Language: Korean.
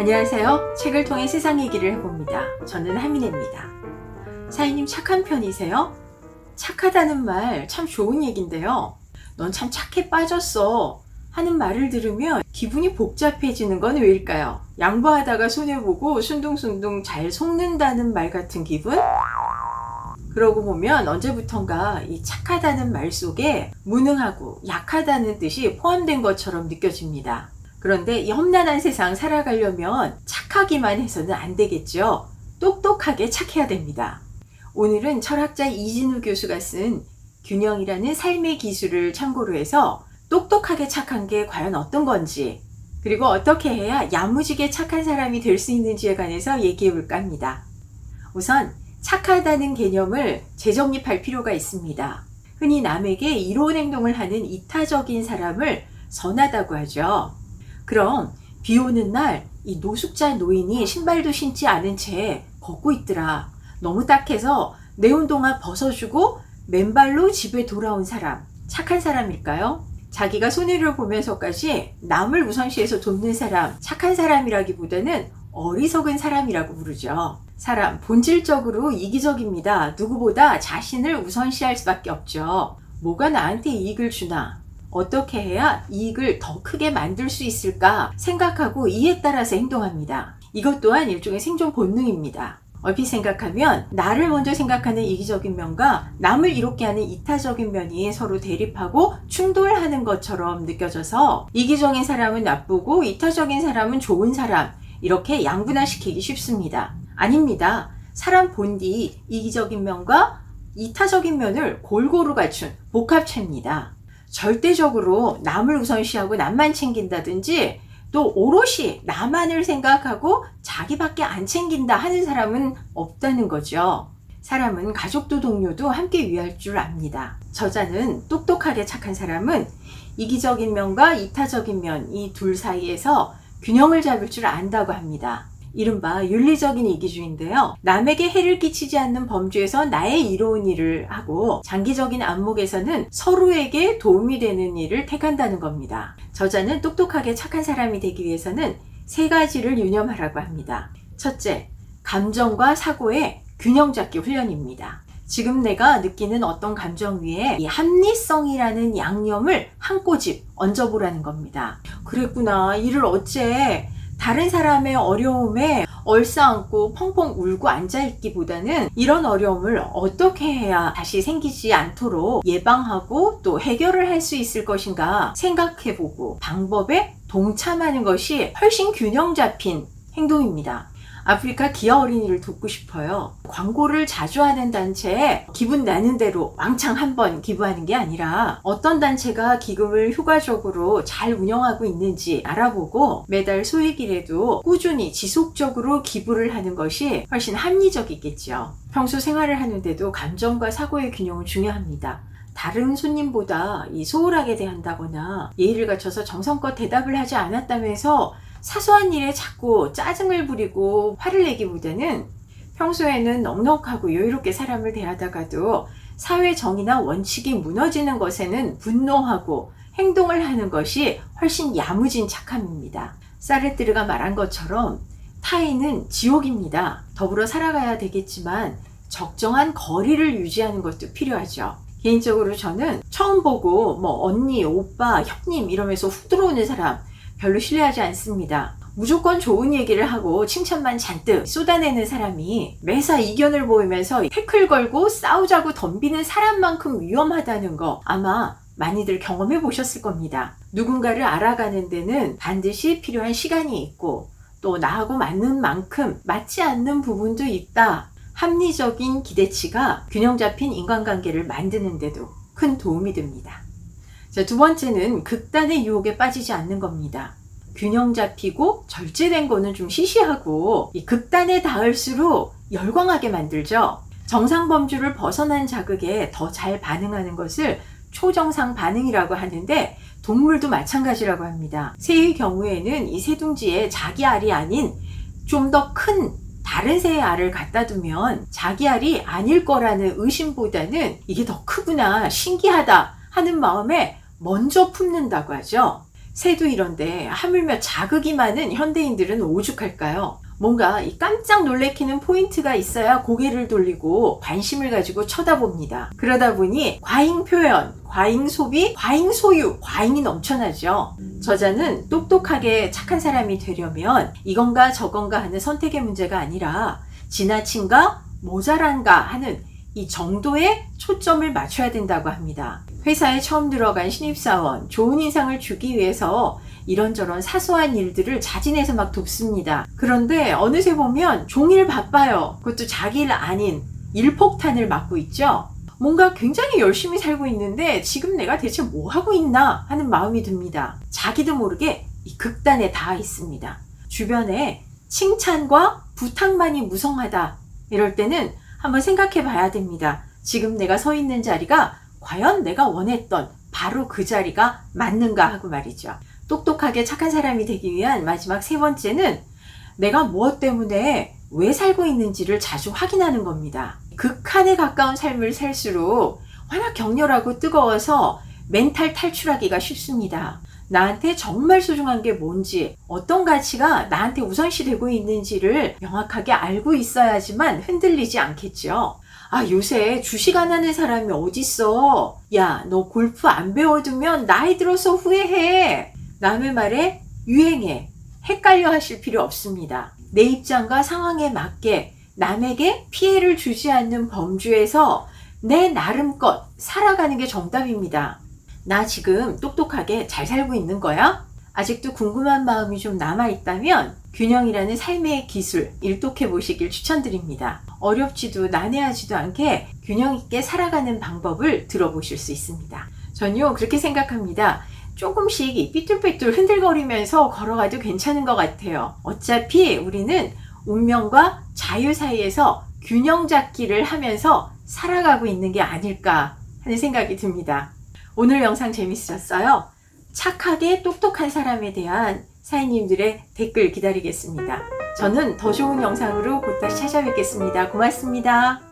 안녕하세요. 책을 통해 세상 얘기를 해봅니다. 저는 하민혜입니다. 사인님 착한 편이세요? 착하다는 말 참 좋은 얘기인데요. 넌 참 착해 빠졌어 하는 말을 들으면 기분이 복잡해지는 건 왜일까요? 양보하다가 손해보고 순둥순둥 잘 속는다는 말 같은 기분? 그러고 보면 언제부턴가 이 착하다는 말 속에 무능하고 약하다는 뜻이 포함된 것처럼 느껴집니다. 그런데 이 험난한 세상 살아가려면 착하기만 해서는 안 되겠죠. 똑똑하게 착해야 됩니다. 오늘은 철학자 이진우 교수가 쓴 균형이라는 삶의 기술을 참고로 해서 똑똑하게 착한 게 과연 어떤 건지, 그리고 어떻게 해야 야무지게 착한 사람이 될 수 있는지에 관해서 얘기해 볼까 합니다. 우선 착하다는 개념을 재정립할 필요가 있습니다. 흔히 남에게 이로운 행동을 하는 이타적인 사람을 선하다고 하죠. 그럼 비 오는 날 이 노숙자 노인이 신발도 신지 않은 채 걷고 있더라. 너무 딱해서 내 운동화 벗어주고 맨발로 집에 돌아온 사람, 착한 사람일까요? 자기가 손해를 보면서까지 남을 우선시해서 돕는 사람, 착한 사람이라기보다는 어리석은 사람이라고 부르죠. 사람 본질적으로 이기적입니다. 누구보다 자신을 우선시할 수밖에 없죠. 뭐가 나한테 이익을 주나? 어떻게 해야 이익을 더 크게 만들 수 있을까 생각하고 이에 따라서 행동합니다. 이것 또한 일종의 생존 본능입니다. 얼핏 생각하면 나를 먼저 생각하는 이기적인 면과 남을 이롭게 하는 이타적인 면이 서로 대립하고 충돌하는 것처럼 느껴져서 이기적인 사람은 나쁘고 이타적인 사람은 좋은 사람, 이렇게 양분화시키기 쉽습니다. 아닙니다. 사람 본디 이기적인 면과 이타적인 면을 골고루 갖춘 복합체입니다. 절대적으로 남을 우선시하고 남만 챙긴다든지 또 오롯이 나만을 생각하고 자기밖에 안 챙긴다 하는 사람은 없다는 거죠. 사람은 가족도 동료도 함께 위할 줄 압니다. 저자는 똑똑하게 착한 사람은 이기적인 면과 이타적인 면, 이 둘 사이에서 균형을 잡을 줄 안다고 합니다. 이른바 윤리적인 이기주의인데요. 남에게 해를 끼치지 않는 범주에서 나의 이로운 일을 하고 장기적인 안목에서는 서로에게 도움이 되는 일을 택한다는 겁니다. 저자는 똑똑하게 착한 사람이 되기 위해서는 세 가지를 유념하라고 합니다. 첫째, 감정과 사고의 균형 잡기 훈련입니다. 지금 내가 느끼는 어떤 감정 위에 이 합리성이라는 양념을 한 꼬집 얹어보라는 겁니다. 그랬구나, 이를 어째 다른 사람의 어려움에 얼싸안고 펑펑 울고 앉아있기보다는 이런 어려움을 어떻게 해야 다시 생기지 않도록 예방하고 또 해결을 할 수 있을 것인가 생각해보고 방법에 동참하는 것이 훨씬 균형 잡힌 행동입니다. 아프리카 기아 어린이를 돕고 싶어요. 광고를 자주 하는 단체에 기분 나는 대로 왕창 한번 기부하는 게 아니라 어떤 단체가 기금을 효과적으로 잘 운영하고 있는지 알아보고 매달 소액이라도 꾸준히 지속적으로 기부를 하는 것이 훨씬 합리적이겠죠. 평소 생활을 하는데도 감정과 사고의 균형은 중요합니다. 다른 손님보다 소홀하게 대한다거나 예의를 갖춰서 정성껏 대답을 하지 않았다면서 사소한 일에 자꾸 짜증을 부리고 화를 내기보다는 평소에는 넉넉하고 여유롭게 사람을 대하다가도 사회 정의나 원칙이 무너지는 것에는 분노하고 행동을 하는 것이 훨씬 야무진 착함입니다. 사르트르가 말한 것처럼 타인은 지옥입니다. 더불어 살아가야 되겠지만 적정한 거리를 유지하는 것도 필요하죠. 개인적으로 저는 처음 보고 언니, 오빠, 형님 이러면서 훅 들어오는 사람 별로 신뢰하지 않습니다. 무조건 좋은 얘기를 하고 칭찬만 잔뜩 쏟아내는 사람이 매사 이견을 보이면서 태클 걸고 싸우자고 덤비는 사람만큼 위험하다는 거 아마 많이들 경험해 보셨을 겁니다. 누군가를 알아가는 데는 반드시 필요한 시간이 있고 또 나하고 맞는 만큼 맞지 않는 부분도 있다. 합리적인 기대치가 균형 잡힌 인간관계를 만드는 데도 큰 도움이 됩니다. 자, 두 번째는 극단의 유혹에 빠지지 않는 겁니다. 균형 잡히고 절제된 거는 좀 시시하고 이 극단에 닿을수록 열광하게 만들죠. 정상 범주를 벗어난 자극에 더 잘 반응하는 것을 초정상 반응이라고 하는데 동물도 마찬가지라고 합니다. 새의 경우에는 이 새둥지에 자기 알이 아닌 좀 더 큰 다른 새의 알을 갖다 두면 자기 알이 아닐 거라는 의심보다는 이게 더 크구나, 신기하다 하는 마음에 먼저 품는다고 하죠. 새도 이런데 하물며 자극이 많은 현대인들은 오죽할까요? 뭔가 이 깜짝 놀래키는 포인트가 있어야 고개를 돌리고 관심을 가지고 쳐다봅니다. 그러다 보니 과잉 표현, 과잉 소비, 과잉 소유, 과잉이 넘쳐나죠. 저자는 똑똑하게 착한 사람이 되려면 이건가 저건가 하는 선택의 문제가 아니라 지나친가 모자란가 하는 이 정도에 초점을 맞춰야 된다고 합니다. 회사에 처음 들어간 신입사원, 좋은 인상을 주기 위해서 이런저런 사소한 일들을 자진해서 막 돕습니다. 그런데 어느새 보면 종일 바빠요. 그것도 자기 일 아닌 일폭탄을 맞고 있죠. 뭔가 굉장히 열심히 살고 있는데 지금 내가 대체 뭐 하고 있나 하는 마음이 듭니다. 자기도 모르게 이 극단에 닿아 있습니다. 주변에 칭찬과 부탁만이 무성하다. 이럴 때는 한번 생각해 봐야 됩니다. 지금 내가 서 있는 자리가 과연 내가 원했던 바로 그 자리가 맞는가 하고 말이죠. 똑똑하게 착한 사람이 되기 위한 마지막 세 번째는 내가 무엇 때문에 왜 살고 있는지를 자주 확인하는 겁니다. 극한에 가까운 삶을 살수록 워낙 격렬하고 뜨거워서 멘탈 탈출하기가 쉽습니다. 나한테 정말 소중한 게 뭔지, 어떤 가치가 나한테 우선시 되고 있는지를 명확하게 알고 있어야지만 흔들리지 않겠죠. 아, 요새 주식 안 하는 사람이 어딨어? 야, 너 골프 안 배워두면 나이 들어서 후회해. 남의 말에 유행해. 헷갈려 하실 필요 없습니다. 내 입장과 상황에 맞게 남에게 피해를 주지 않는 범주에서 내 나름껏 살아가는 게 정답입니다. 나 지금 똑똑하게 잘 살고 있는 거야? 아직도 궁금한 마음이 좀 남아있다면 균형이라는 삶의 기술 일독해 보시길 추천드립니다. 어렵지도 난해하지도 않게 균형 있게 살아가는 방법을 들어보실 수 있습니다. 전요 그렇게 생각합니다. 조금씩 이 삐뚤빼뚤 흔들거리면서 걸어가도 괜찮은 것 같아요. 어차피 우리는 운명과 자유 사이에서 균형 잡기를 하면서 살아가고 있는 게 아닐까 하는 생각이 듭니다. 오늘 영상 재밌으셨어요? 착하게 똑똑한 사람에 대한 사인님들의 댓글 기다리겠습니다. 저는 더 좋은 영상으로 곧 다시 찾아뵙겠습니다. 고맙습니다.